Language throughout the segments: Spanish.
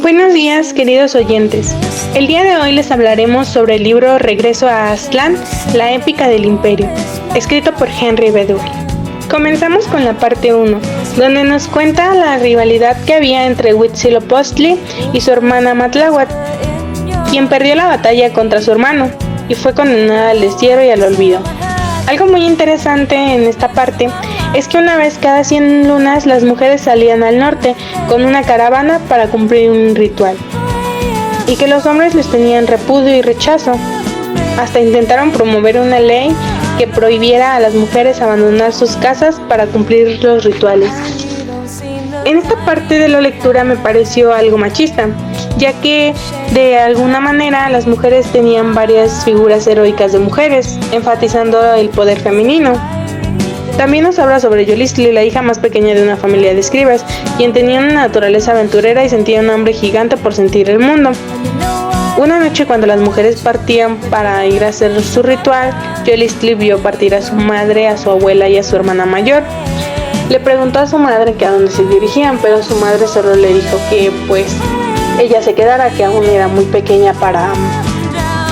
Buenos días, queridos oyentes. El día de hoy les hablaremos sobre el libro Regreso a Aztlán, la épica del Imperio, escrito por Henry Bedoel. Comenzamos con la parte 1, donde nos cuenta la rivalidad que había entre Huitzilopochtli y su hermana Matláhuac, quien perdió la batalla contra su hermano y fue condenada al destierro y al olvido. Algo muy interesante en esta parte es que una vez cada 100 lunas las mujeres salían al norte con una caravana para cumplir un ritual, y que los hombres les tenían repudio y rechazo. Hasta intentaron promover una ley que prohibiera a las mujeres abandonar sus casas para cumplir los rituales. En esta parte de la lectura me pareció algo machista, ya que de alguna manera las mujeres tenían varias figuras heroicas de mujeres, enfatizando el poder femenino. También nos habla sobre Yolistli, la hija más pequeña de una familia de escribas, quien tenía una naturaleza aventurera y sentía un hambre gigante por sentir el mundo. Una noche, cuando las mujeres partían para ir a hacer su ritual, Yolistli vio partir a su madre, a su abuela y a su hermana mayor. Le preguntó a su madre que a dónde se dirigían, pero su madre solo le dijo que pues ella se quedara, que aún era muy pequeña para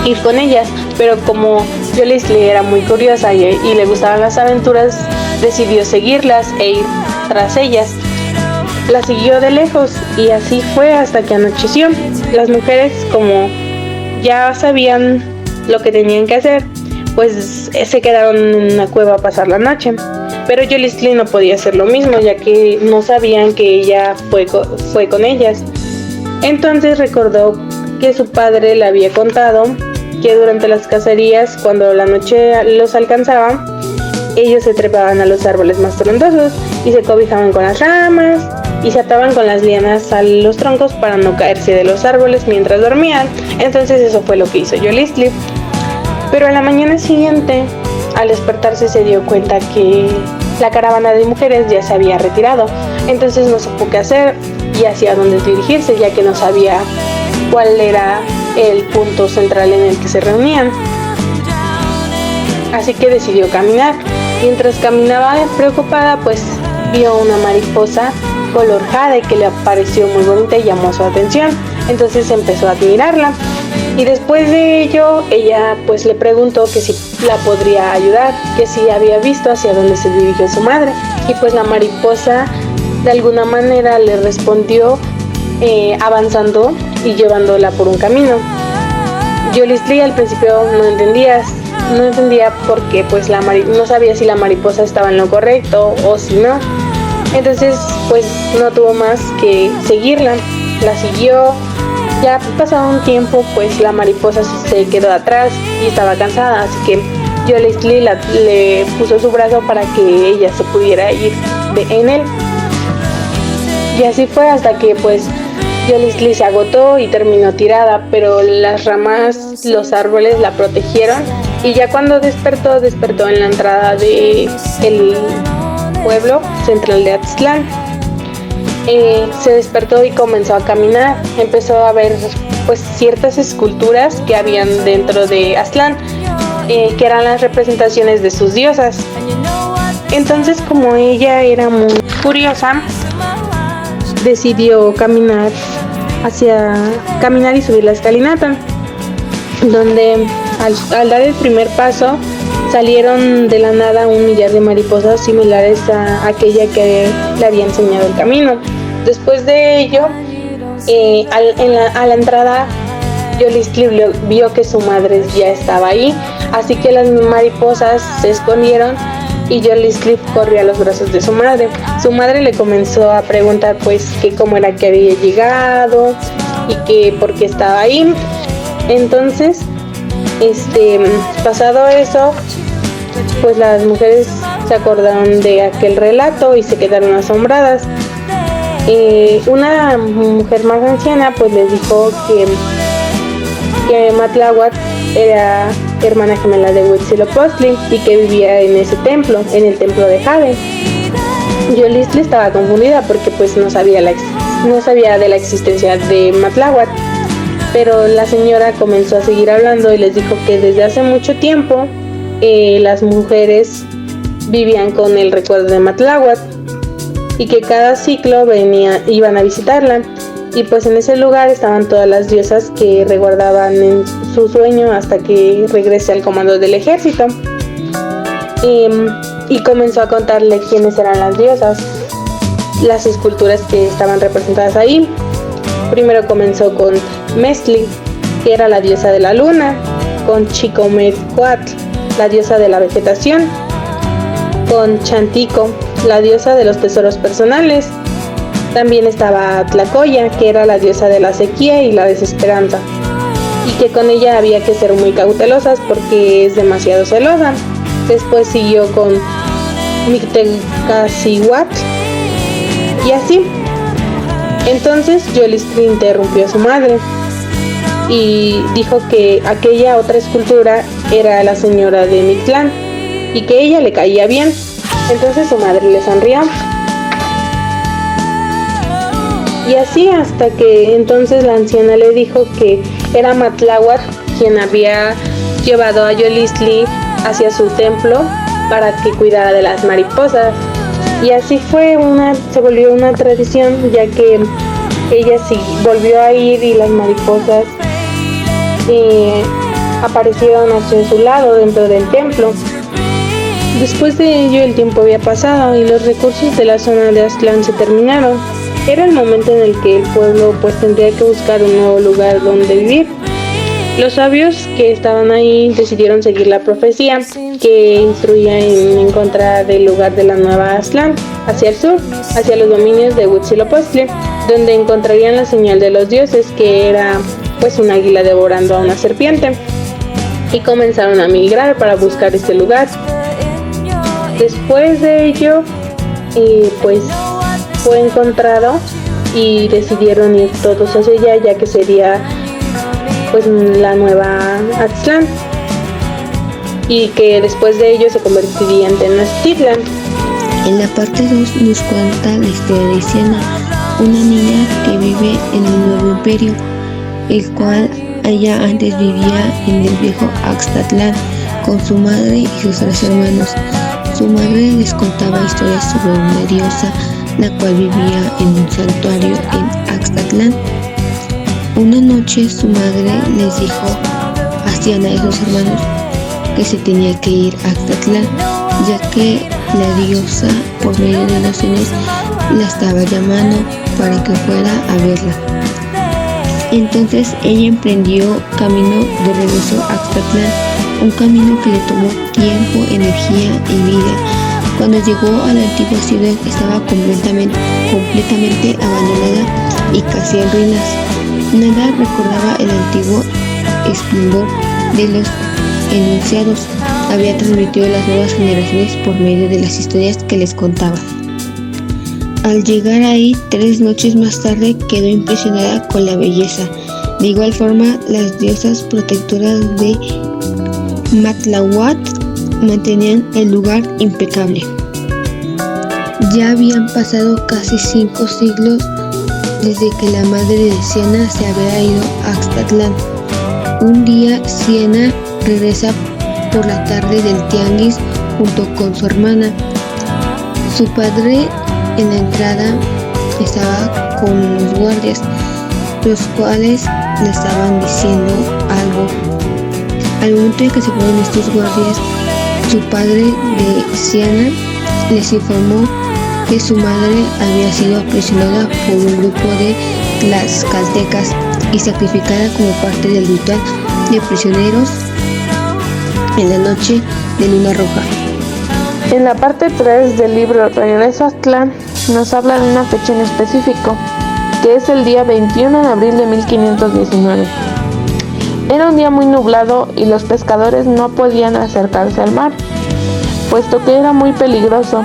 ir con ellas, pero como Yolistli era muy curiosa y le gustaban las aventuras, decidió seguirlas e ir tras ellas. La siguió de lejos y así fue hasta que anocheció. Las mujeres, como ya sabían lo que tenían que hacer, pues se quedaron en una cueva a pasar la noche. Pero Yolistli no podía hacer lo mismo, ya que no sabían que ella fue con ellas. Entonces recordó que su padre le había contado que durante las cacerías, cuando la noche los alcanzaba, ellos se trepaban a los árboles más frondosos y se cobijaban con las ramas y se ataban con las lianas a los troncos para no caerse de los árboles mientras dormían. Entonces eso fue lo que hizo Yolistli. Pero a la mañana siguiente, al despertarse, se dio cuenta que la caravana de mujeres ya se había retirado. Entonces no supo qué hacer y hacia dónde dirigirse, ya que no sabía cuál era el punto central en el que se reunían. Así que decidió caminar. Mientras caminaba preocupada, pues vio una mariposa color jade que le pareció muy bonita y llamó su atención. Entonces empezó a admirarla. Y después de ello, ella pues le preguntó que si la podría ayudar, que si había visto hacia dónde se dirigió su madre. Y pues la mariposa de alguna manera le respondió avanzando y llevándola por un camino. Yolistli al principio no entendía por qué, pues no sabía si la mariposa estaba en lo correcto o si no. Entonces pues no tuvo más que seguirla. La siguió. Ya pasado un tiempo, pues la mariposa se quedó atrás y estaba cansada, así que Yolistli le puso su brazo para que ella se pudiera ir en él. Y así fue hasta que pues Yolistli se agotó y terminó tirada, pero las ramas, los árboles la protegieron, y ya cuando despertó en la entrada del pueblo central de Aztlán. Se despertó y comenzó a caminar. Empezó a ver pues ciertas esculturas que habían dentro de Aztlán, que eran las representaciones de sus diosas. Entonces, como ella era muy curiosa, decidió caminar y subir la escalinata, donde al dar el primer paso salieron de la nada 1 millar de mariposas similares a aquella que le había enseñado el camino. Después de ello, a la entrada, Yolistli vio que su madre ya estaba ahí, así que las mariposas se escondieron y Yolistli corrió a los brazos de su madre. Su madre le comenzó a preguntar pues que cómo era que había llegado y que por qué estaba ahí. Entonces, pasado eso, pues las mujeres se acordaron de aquel relato y se quedaron asombradas. Una mujer más anciana pues les dijo que Matláhuac era hermana gemela de Huitzilopochtli y que vivía en ese templo, en el templo de Jade. Yolistli estaba confundida porque pues no sabía de la existencia de Matláhuac, pero la señora comenzó a seguir hablando y les dijo que desde hace mucho tiempo las mujeres vivían con el recuerdo de Matláhuac y que cada ciclo iban a visitarla, Y pues en ese lugar estaban todas las diosas que reguardaban en su sueño hasta que regrese al comando del ejército. Y comenzó a contarle quiénes eran las diosas, las esculturas que estaban representadas ahí. Primero comenzó con Mestli, que era la diosa de la luna, con Chicometzcuatl, la diosa de la vegetación, con Chantico, la diosa de los tesoros personales. También estaba Tlacoya, que era la diosa de la sequía y la desesperanza, y que con ella había que ser muy cautelosas porque es demasiado celosa. Después siguió con Mictecacihuatl y así. Entonces Yolistli interrumpió a su madre y dijo que aquella otra escultura era la señora de Mictlán y que ella le caía bien. Entonces su madre le sonrió. Y así hasta que entonces la anciana le dijo que era Matláhuatl quien había llevado a Yolistli hacia su templo para que cuidara de las mariposas. Y así se volvió una tradición, ya que ella sí volvió a ir y las mariposas aparecieron hacia su lado dentro del templo. Después de ello el tiempo había pasado y los recursos de la zona de Aztlán se terminaron. Era el momento en el que el pueblo pues tendría que buscar un nuevo lugar donde vivir. Los sabios que estaban ahí decidieron seguir la profecía que instruía en encontrar el lugar de la nueva Aztlán, hacia el sur, hacia los dominios de Huitzilopochtli, donde encontrarían la señal de los dioses, que era pues un águila devorando a una serpiente, y comenzaron a migrar para buscar este lugar. Después de ello, pues fue encontrado y decidieron ir todos hacia allá, ya que sería pues la nueva Aztlán, y que después de ello se convertiría en Tenochtitlan. En la parte 2 nos cuenta la historia de Siena, una niña que vive en el nuevo imperio, el cual ella antes vivía en el viejo Axtatlán con su madre y sus 3 hermanos. Su madre les contaba historias sobre una diosa, la cual vivía en un santuario en Axtatlán. Una noche su madre les dijo a Siena y sus hermanos que se tenía que ir a Axtatlán, ya que la diosa, por medio de los sueños, la estaba llamando para que fuera a verla. Entonces ella emprendió camino de regreso a Axtatlán, un camino que le tomó tiempo, energía y vida. Cuando llegó a la antigua ciudad estaba completamente abandonada y casi en ruinas. Nada recordaba el antiguo esplendor de los enunciados. Había transmitido a las nuevas generaciones por medio de las historias que les contaba. Al llegar ahí 3 noches más tarde quedó impresionada con la belleza. De igual forma, las diosas protectoras de Matláhuatl mantenían el lugar impecable. Ya habían pasado casi 5 siglos desde que la madre de Siena se había ido a Axtatlán. Un día Siena regresa por la tarde del tianguis junto con su hermana. Su padre en la entrada estaba con los guardias, los cuales le estaban diciendo algo. Al momento en que se fueron estos guardias, su padre de Siena les informó que su madre había sido aprisionada por un grupo de tlaxcaltecas y sacrificada como parte del ritual de prisioneros en la noche de luna roja. En la parte 3 del libro Regreso a Aztlán nos habla de una fecha en específico, que es el día 21 de abril de 1519. Era un día muy nublado y los pescadores no podían acercarse al mar, puesto que era muy peligroso.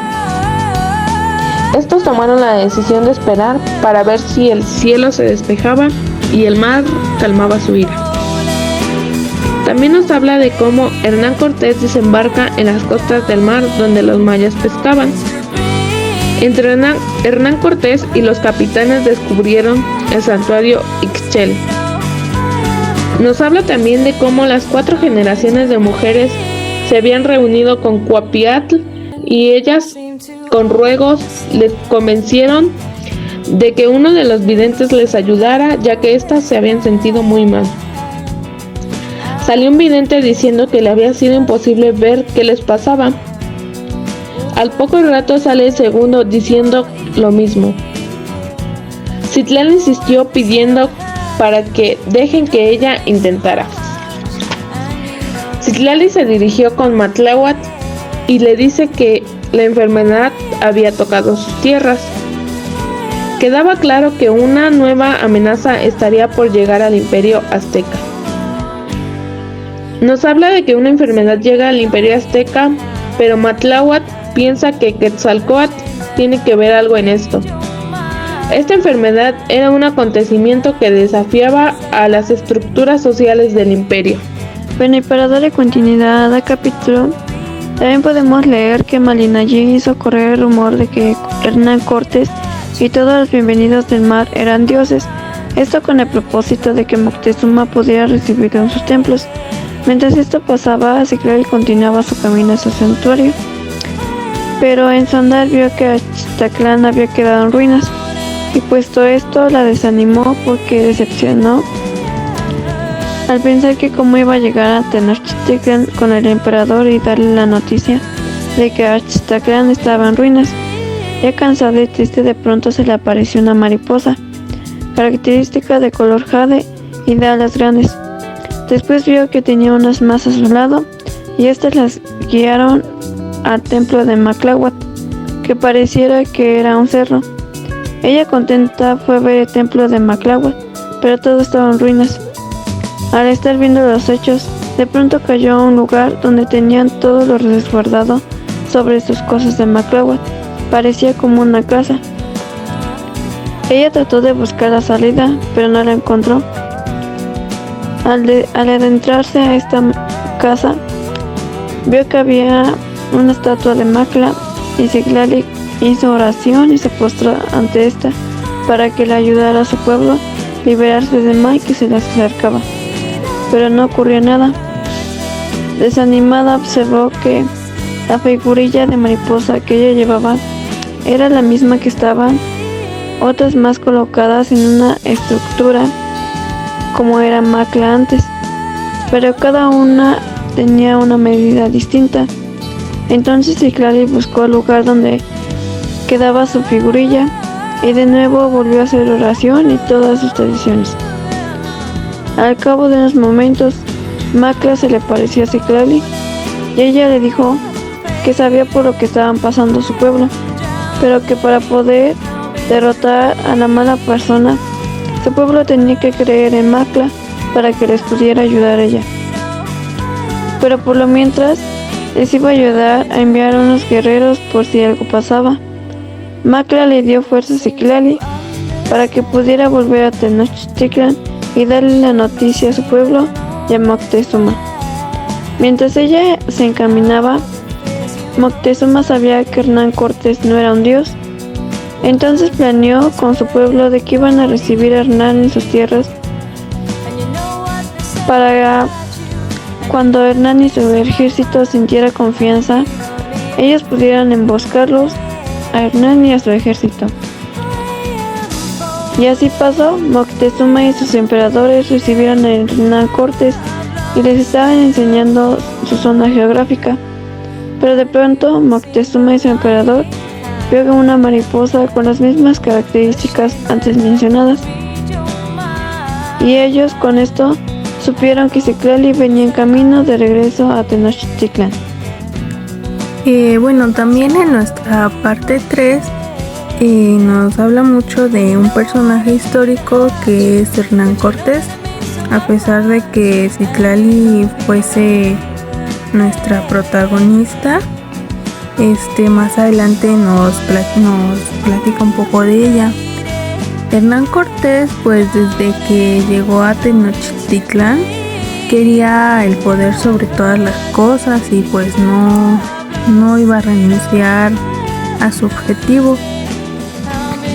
Estos tomaron la decisión de esperar para ver si el cielo se despejaba y el mar calmaba su ira. También nos habla de cómo Hernán Cortés desembarca en las costas del mar donde los mayas pescaban. Entre Hernán Cortés y los capitanes descubrieron el santuario Ixchel. Nos habla también de cómo las 4 generaciones de mujeres se habían reunido con Cuapiatl y ellas con ruegos le convencieron de que uno de los videntes les ayudara, ya que éstas se habían sentido muy mal. Salió un vidente diciendo que le había sido imposible ver qué les pasaba. Al poco rato sale el segundo diciendo lo mismo. Citlali insistió pidiendo para que dejen que ella intentara. Citlali se dirigió con Matláhuatl y le dice que la enfermedad había tocado sus tierras. Quedaba claro que una nueva amenaza estaría por llegar al imperio azteca. Nos habla de que una enfermedad llega al imperio azteca, pero Matláhuatl piensa que Quetzalcóatl tiene que ver algo en esto. Esta enfermedad era un acontecimiento que desafiaba a las estructuras sociales del imperio. Bueno, y para darle continuidad al capítulo, también podemos leer que Malinallí hizo correr el rumor de que Hernán Cortés y todos los bienvenidos del mar eran dioses, esto con el propósito de que Moctezuma pudiera recibirlo en sus templos. Mientras esto pasaba, Citlali continuaba su camino a su santuario, pero en su andar vio que Axtaclán había quedado en ruinas, y puesto esto la desanimó porque decepcionó al pensar que cómo iba a llegar a Tenochtitlan con el emperador y darle la noticia de que Axtaclán estaba en ruinas. Ya cansada y triste, de pronto se le apareció una mariposa, característica de color jade y de alas grandes. Después vio que tenía unas masas a su lado, y estas las guiaron al templo de Matláhuatl, que pareciera que era un cerro. Ella contenta fue a ver el templo de Matláhuatl, pero todo estaba en ruinas. Al estar viendo los hechos, de pronto cayó a un lugar donde tenían todo lo resguardado sobre sus cosas de Matláhuatl. Parecía como una casa. Ella trató de buscar la salida, pero no la encontró. Al adentrarse a esta casa, vio que había una estatua de Macla, y Citlali hizo oración y se postró ante esta para que le ayudara a su pueblo a liberarse de Mai que se les acercaba. Pero no ocurrió nada. Desanimada observó que la figurilla de mariposa que ella llevaba era la misma que estaban otras más colocadas en una estructura como era Macla antes, pero cada una tenía una medida distinta. Entonces Citlali buscó el lugar donde quedaba su figurilla y de nuevo volvió a hacer oración y todas sus tradiciones. Al cabo de unos momentos, Macla se le pareció a Citlali y ella le dijo que sabía por lo que estaban pasando su pueblo, pero que para poder derrotar a la mala persona, su pueblo tenía que creer en Macla para que les pudiera ayudar a ella. Pero por lo mientras, les iba a ayudar a enviar a unos guerreros por si algo pasaba. Macla le dio fuerza a Citlali para que pudiera volver a Tenochtitlan y darle la noticia a su pueblo y a Moctezuma. Mientras ella se encaminaba, Moctezuma sabía que Hernán Cortés no era un dios. Entonces planeó con su pueblo de que iban a recibir a Hernán en sus tierras para cuando Hernán y su ejército sintiera confianza, ellos pudieran emboscarlos a Hernán y a su ejército. Y así pasó. Moctezuma y sus emperadores recibieron a Hernán Cortés y les estaban enseñando su zona geográfica. Pero de pronto Moctezuma y su emperador vio una mariposa con las mismas características antes mencionadas. Y ellos con esto supieron que Citlali venía en camino de regreso a Tenochtitlan. Bueno, también en nuestra parte 3 nos habla mucho de un personaje histórico que es Hernán Cortés. A pesar de que Citlali fuese nuestra protagonista, más adelante nos platica un poco de ella. Hernán Cortés, pues desde que llegó a Tenochtitlan, quería el poder sobre todas las cosas y pues no iba a renunciar a su objetivo.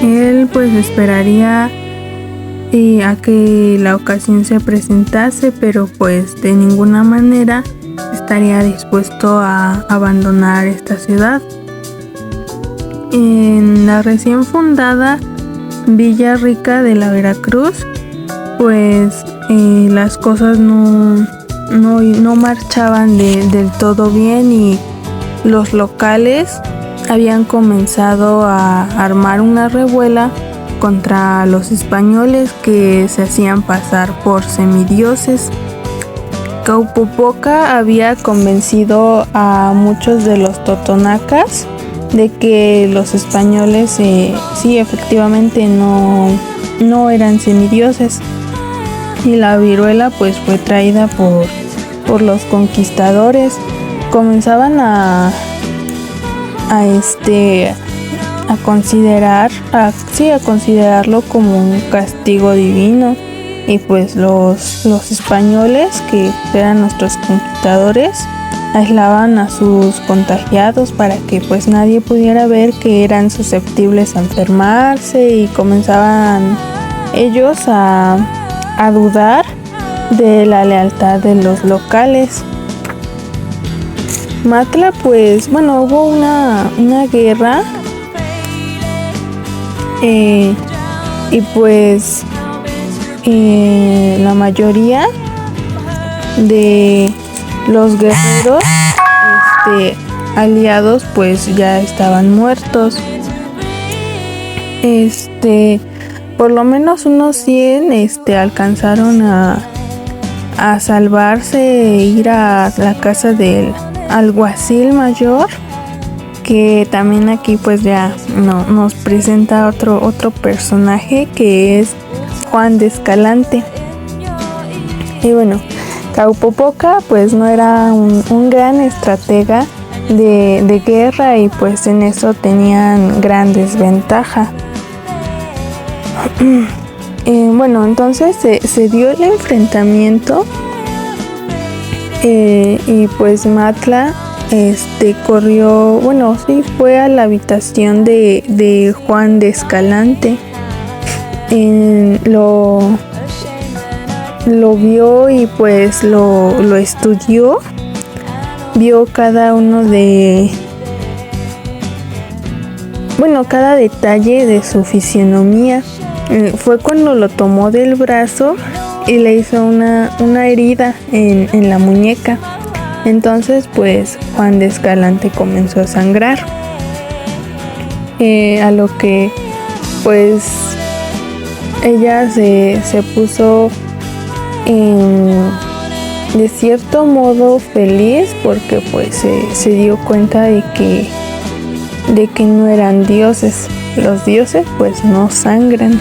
Él pues esperaría a que la ocasión se presentase, pero pues de ninguna manera estaría dispuesto a abandonar esta ciudad. En la recién fundada Villa Rica de la Veracruz, pues las cosas no marchaban del todo bien y los locales habían comenzado a armar una revuela contra los españoles que se hacían pasar por semidioses. Caupopoca había convencido a muchos de los totonacas de que los españoles sí efectivamente no eran semidioses, y la viruela pues fue traída por los conquistadores. Comenzaban a considerarlo como un castigo divino, y pues los españoles, que eran nuestros conquistadores, aislaban a sus contagiados para que pues nadie pudiera ver que eran susceptibles a enfermarse, y comenzaban ellos a dudar de la lealtad de los locales. Matla, pues bueno, hubo una guerra y pues la mayoría de los guerreros aliados pues ya estaban muertos. Por lo menos unos 100 alcanzaron a salvarse e ir a la casa del alguacil mayor, que también aquí pues ya nos presenta otro personaje, que es Juan de Escalante. Y bueno, Caupopoca pues no era un gran estratega de guerra, y pues en eso tenían gran desventaja. Bueno, entonces se dio el enfrentamiento, y pues Matla corrió, bueno, sí, fue a la habitación de Juan de Escalante. Lo vio y pues lo estudió, vio cada detalle de su fisionomía. Fue cuando lo tomó del brazo y le hizo una herida en la muñeca. Entonces pues Juan de Escalante comenzó a sangrar, a lo que pues ella se puso de cierto modo feliz, porque pues se dio cuenta de que no eran dioses. Los dioses pues no sangran.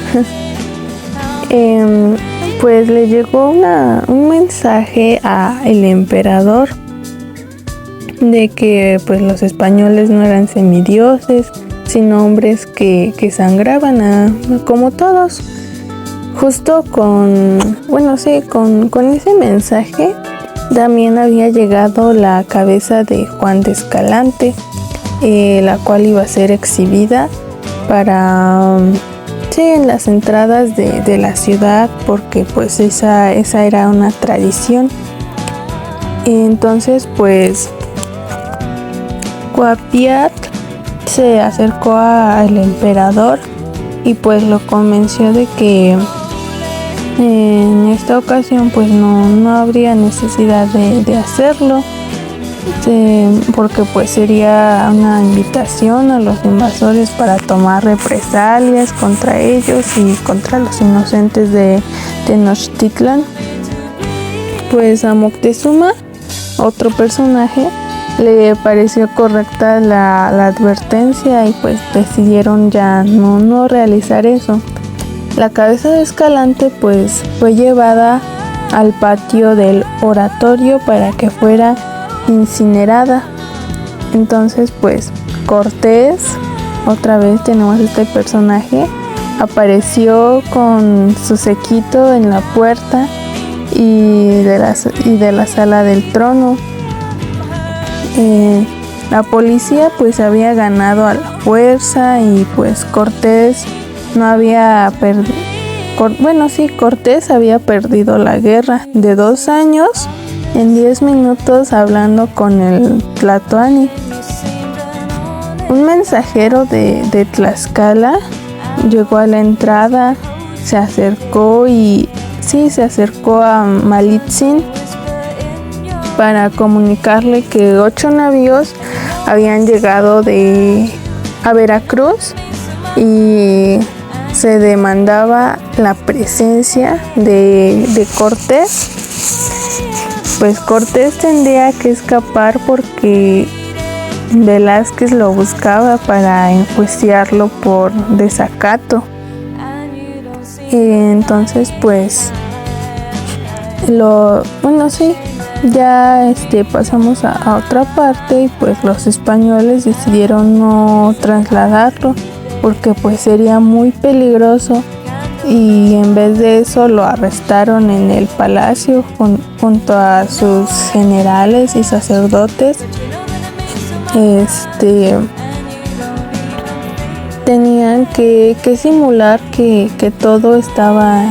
Pues le llegó un mensaje al emperador de que pues los españoles no eran semidioses, sino hombres que sangraban como todos. Justo con ese mensaje también había llegado la cabeza de Juan de Escalante, la cual iba a ser exhibida en las entradas de la ciudad, porque pues esa era una tradición. Entonces pues Coapiat se acercó al emperador y pues lo convenció de que en esta ocasión pues no habría necesidad de hacerlo, porque pues sería una invitación a los invasores para tomar represalias contra ellos y contra los inocentes de Tenochtitlan. Pues a Moctezuma, otro personaje, le pareció correcta la advertencia, y pues decidieron ya no realizar eso. La cabeza de Escalante pues fue llevada al patio del oratorio para que fuera incinerada. Entonces pues Cortés, otra vez tenemos este personaje, apareció con su séquito en la puerta y de la sala del trono. La policía pues había ganado a la fuerza, y pues Cortés Cortés había perdido la guerra de 2 años en 10 minutos hablando con el Tlatoani. Un mensajero de Tlaxcala llegó a la entrada, se acercó a Malitzin para comunicarle que 8 navíos habían llegado a Veracruz y se demandaba la presencia de Cortés. Pues Cortés tendría que escapar porque Velázquez lo buscaba para enjuiciarlo por desacato. Entonces pues ya pasamos a otra parte y pues los españoles decidieron no trasladarlo porque pues sería muy peligroso, y en vez de eso lo arrestaron en el palacio junto a sus generales y sacerdotes. Tenían que simular que todo estaba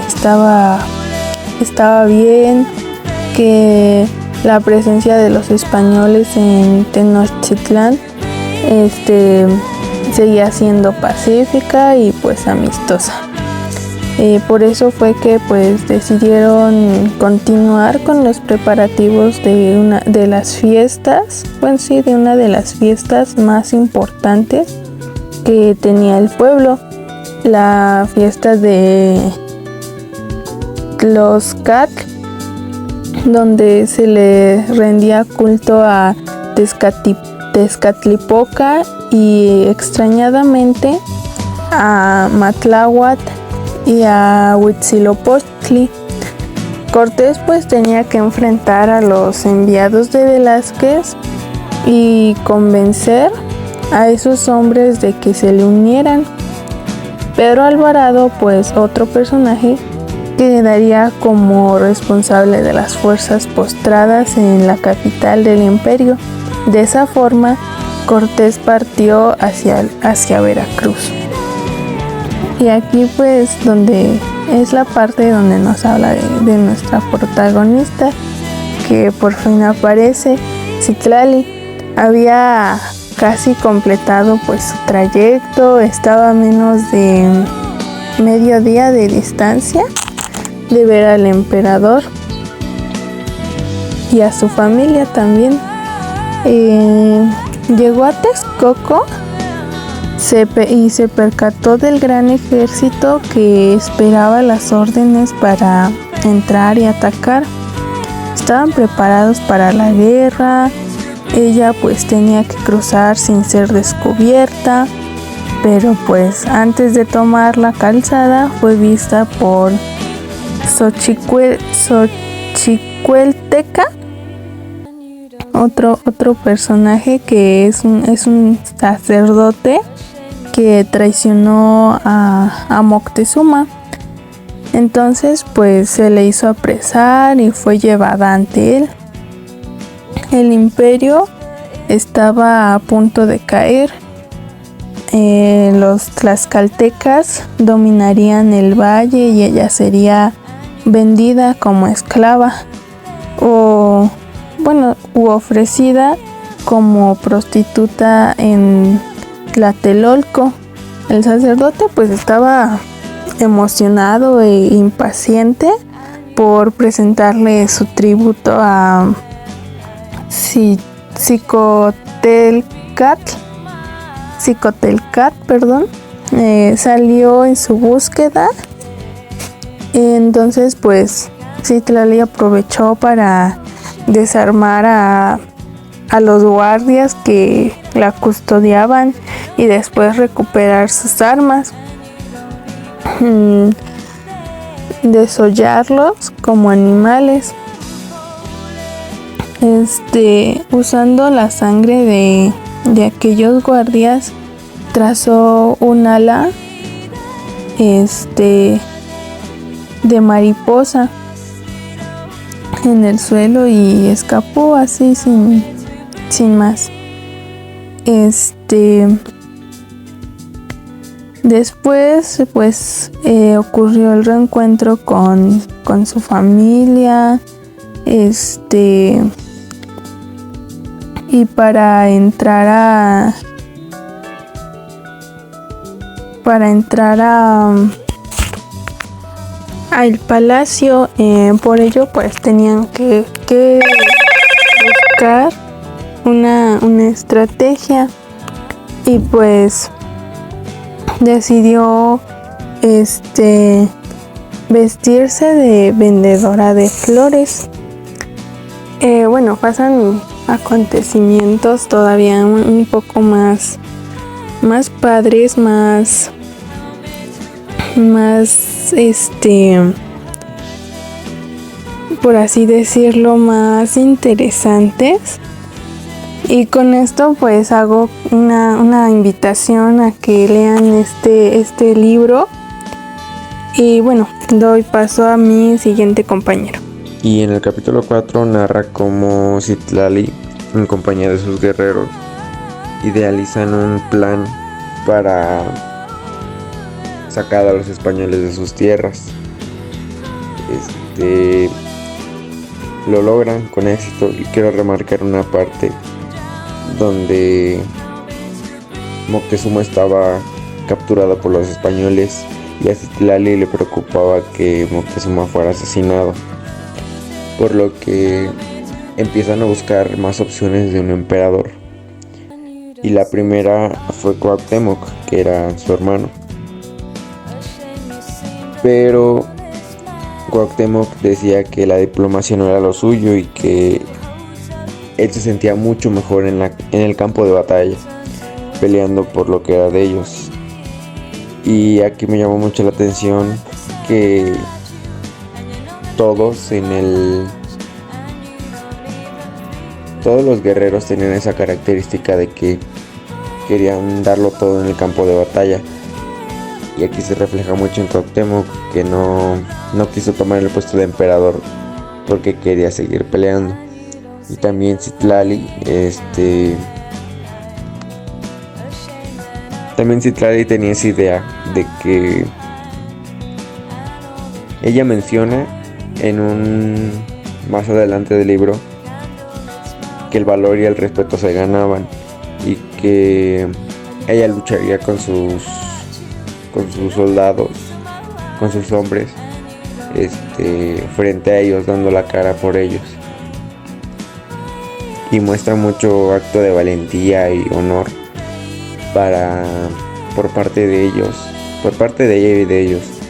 bien, que la presencia de los españoles en Tenochtitlán seguía siendo pacífica y pues amistosa. Por eso fue que pues decidieron continuar con los preparativos de una de las fiestas más importantes que tenía el pueblo, la fiesta de Tlaxcala, donde se le rendía culto a Tezcatlipoca y extrañadamente a Matláhuac y a Huitzilopochtli. Cortés pues tenía que enfrentar a los enviados de Velázquez y convencer a esos hombres de que se le unieran. Pedro Alvarado, pues otro personaje, quedaría como responsable de las fuerzas postradas en la capital del imperio. De esa forma, Cortés partió hacia Veracruz. Y aquí pues donde es la parte donde nos habla de nuestra protagonista, que por fin aparece. Citlali había casi completado pues su trayecto, estaba a menos de medio día de distancia de ver al emperador y a su familia también. Llegó a Texcoco y se percató del gran ejército que esperaba las órdenes para entrar y atacar. Estaban preparados para la guerra. Ella pues tenía que cruzar sin ser descubierta, pero pues antes de tomar la calzada fue vista por Xochicuelteca, otro personaje que es un sacerdote que traicionó a Moctezuma. Entonces pues se le hizo apresar y fue llevada ante él. El imperio estaba a punto de caer. Los tlaxcaltecas dominarían el valle y ella sería vendida como esclava u ofrecida como prostituta en Tlatelolco. El sacerdote pues estaba emocionado e impaciente por presentarle su tributo a Xicotelcat, salió en su búsqueda. Entonces pues Citlali aprovechó para desarmar a los guardias que la custodiaban y después recuperar sus armas, desollarlos como animales. Usando la sangre de aquellos guardias, trazó un ala de mariposa en el suelo y escapó así sin más. Después pues ocurrió el reencuentro con su familia, y para entrar para entrar al palacio. Por ello pues tenían que buscar una estrategia, y pues decidió vestirse de vendedora de flores. Bueno, pasan acontecimientos todavía un poco más padres, más por así decirlo, más interesantes. Y con esto pues hago una invitación a que lean este libro. Y bueno, doy paso a mi siguiente compañero. Y en el capítulo 4 narra cómo Citlali, en compañía de sus guerreros, idealizan un plan para sacar a los españoles de sus tierras. Lo logran con éxito, y quiero remarcar una parte donde Moctezuma estaba capturado por los españoles y a Citlali le preocupaba que Moctezuma fuera asesinado, por lo que empiezan a buscar más opciones de un emperador, y la primera fue Cuauhtémoc, que era su hermano. Pero Cuauhtémoc decía que la diplomacia no era lo suyo y que él se sentía mucho mejor en el campo de batalla, peleando por lo que era de ellos. Y aquí me llamó mucho la atención que todos los guerreros tenían esa característica de que querían darlo todo en el campo de batalla. Y aquí se refleja mucho en Cuauhtémoc, que no quiso tomar el puesto de emperador porque quería seguir peleando. Y también Citlali, tenía esa idea de que ella menciona más adelante del libro que el valor y el respeto se ganaban, y que ella lucharía con sus soldados, con sus hombres, frente a ellos, dando la cara por ellos. Y muestra mucho acto de valentía y honor por parte de ella y de ellos.